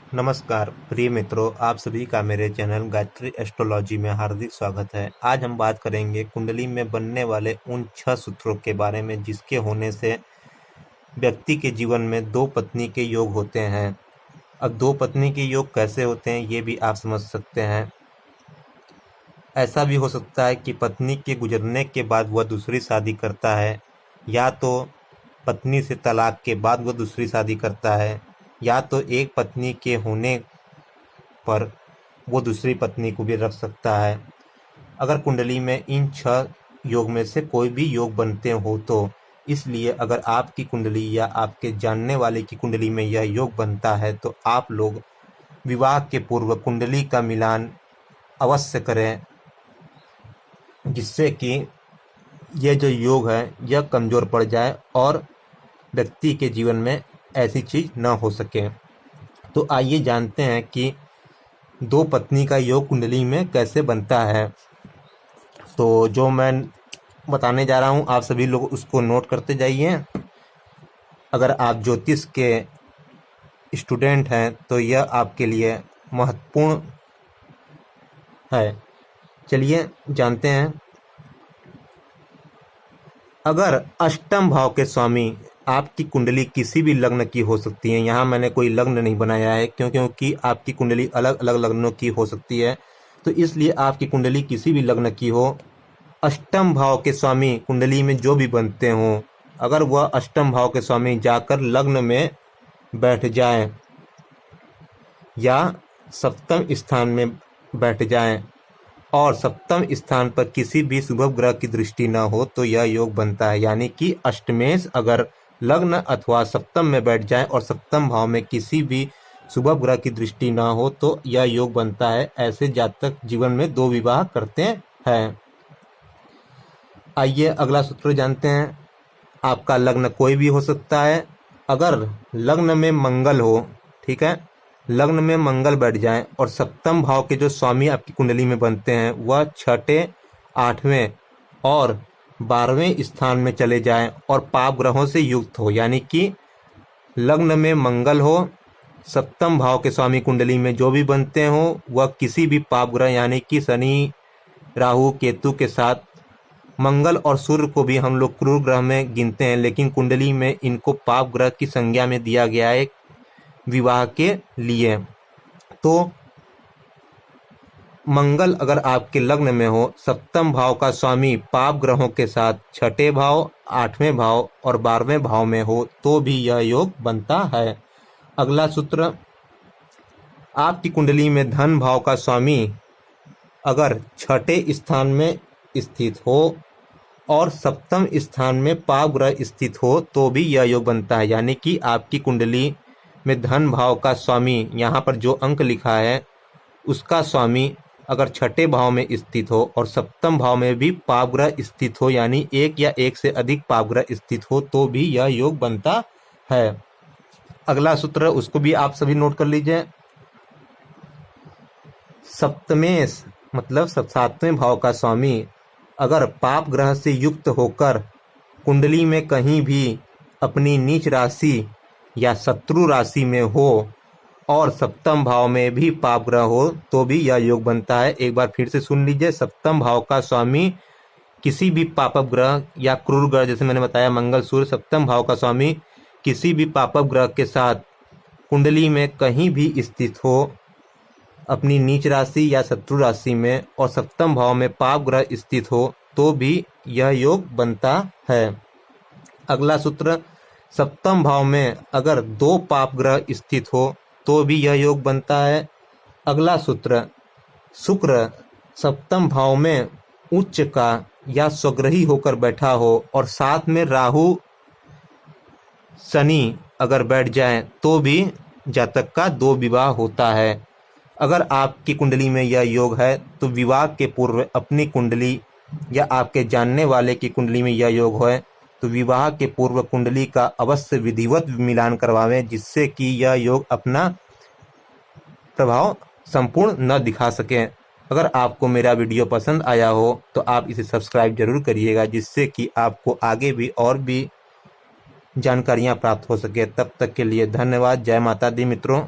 नमस्कार प्रिय मित्रों, आप सभी का मेरे चैनल गायत्री एस्ट्रोलॉजी में हार्दिक स्वागत है। आज हम बात करेंगे कुंडली में बनने वाले उन 6 सूत्रों के बारे में जिसके होने से व्यक्ति के जीवन में दो पत्नी के योग होते हैं। अब दो पत्नी के योग कैसे होते हैं ये भी आप समझ सकते हैं। ऐसा भी हो सकता है कि पत्नी के गुजरने के बाद वह दूसरी शादी करता है, या तो पत्नी से तलाक के बाद वह दूसरी शादी करता है, या तो एक पत्नी के होने पर वो दूसरी पत्नी को भी रख सकता है। अगर कुंडली में इन 6 योग में से कोई भी योग बनते हो तो इसलिए अगर आपकी कुंडली या आपके जानने वाले की कुंडली में यह योग बनता है तो आप लोग विवाह के पूर्व कुंडली का मिलान अवश्य करें, जिससे कि यह जो योग है यह कमज़ोर पड़ जाए और व्यक्ति के जीवन में ऐसी चीज़ न हो सके। तो आइए जानते हैं कि दो पत्नी का योग कुंडली में कैसे बनता है। तो जो मैं बताने जा रहा हूँ आप सभी लोग उसको नोट करते जाइए। अगर आप ज्योतिष के स्टूडेंट हैं तो यह आपके लिए महत्वपूर्ण है। चलिए जानते हैं। अगर अष्टम भाव के स्वामी आपकी कुंडली किसी भी लग्न की हो सकती है, यहाँ मैंने कोई लग्न नहीं बनाया है क्योंकि आपकी कुंडली अलग अलग लग्नों की हो सकती है, तो इसलिए आपकी कुंडली किसी भी लग्न की हो, अष्टम भाव के स्वामी कुंडली में जो भी बनते हों, अगर वह अष्टम भाव के स्वामी जाकर लग्न में बैठ जाएं या सप्तम स्थान में बैठ जाएं और सप्तम स्थान पर किसी भी शुभ ग्रह की दृष्टि न हो तो यह योग बनता है। यानी कि अष्टमेश अगर लग्न अथवा सप्तम में बैठ जाए और सप्तम भाव में किसी भी शुभ ग्रह की दृष्टि न हो तो यह योग बनता है। ऐसे जातक जीवन में 2 विवाह करते हैं। आइए अगला सूत्र जानते हैं। आपका लग्न कोई भी हो सकता है। अगर लग्न में मंगल हो, ठीक है, लग्न में मंगल बैठ जाएं और सप्तम भाव के जो स्वामी आपकी कुंडली में बनते हैं वह 6ठे, 8वें और 12वें स्थान में चले जाएं और पाप ग्रहों से युक्त हो, यानी कि लग्न में मंगल हो, सप्तम भाव के स्वामी कुंडली में जो भी बनते हो वह किसी भी पाप ग्रह यानी कि शनि, राहु, केतु के साथ, मंगल और सूर्य को भी हम लोग क्रूर ग्रह में गिनते हैं, लेकिन कुंडली में इनको पाप ग्रह की संज्ञा में दिया गया है विवाह के लिए। तो मंगल अगर आपके लग्न में हो, सप्तम भाव का स्वामी पाप ग्रहों के साथ 6ठे भाव, 8वें भाव और 12वें भाव में हो तो भी यह योग बनता है। अगला सूत्र, आपकी कुंडली में धन भाव का स्वामी अगर 6ठे स्थान में स्थित हो और सप्तम स्थान में पाप ग्रह स्थित हो तो भी यह योग बनता है। यानी कि आपकी कुंडली में धन भाव का स्वामी, यहाँ पर जो अंक लिखा है उसका स्वामी अगर 6ठे भाव में स्थित हो और सप्तम भाव में भी पाप ग्रह स्थित हो, यानी एक या एक से अधिक पाप ग्रह स्थित हो तो भी यह योग बनता है। अगला सूत्र उसको भी आप सभी नोट कर लीजिए। सप्तमेश मतलब 7वें भाव का स्वामी अगर पाप ग्रह से युक्त होकर कुंडली में कहीं भी अपनी नीच राशि या शत्रु राशि में हो और सप्तम भाव में भी पाप ग्रह हो तो भी यह योग बनता है। एक बार फिर से सुन लीजिए। सप्तम भाव का स्वामी किसी भी पापक ग्रह या क्रूर ग्रह, जैसे मैंने बताया मंगल, सूर्य, सप्तम भाव का स्वामी किसी भी पापक ग्रह के साथ कुंडली में कहीं भी स्थित हो अपनी नीच राशि या शत्रु राशि में और सप्तम भाव में पाप ग्रह स्थित हो तो भी यह योग बनता है। अगला सूत्र, सप्तम भाव में अगर 2 पाप ग्रह स्थित हो तो भी यह योग बनता है। अगला सूत्र, शुक्र सप्तम भाव में उच्च का या स्वग्रही होकर बैठा हो और साथ में राहु, शनि अगर बैठ जाएं तो भी जातक का 2 विवाह होता है। अगर आपकी कुंडली में यह योग है तो विवाह के पूर्व अपनी कुंडली या आपके जानने वाले की कुंडली में यह योग है तो विवाह के पूर्व कुंडली का अवश्य विधिवत मिलान करवावें, जिससे कि यह योग अपना प्रभाव संपूर्ण न दिखा सके। अगर आपको मेरा वीडियो पसंद आया हो तो आप इसे सब्सक्राइब जरूर करिएगा, जिससे कि आपको आगे भी और भी जानकारियां प्राप्त हो सके। तब तक के लिए धन्यवाद। जय माता दी मित्रों।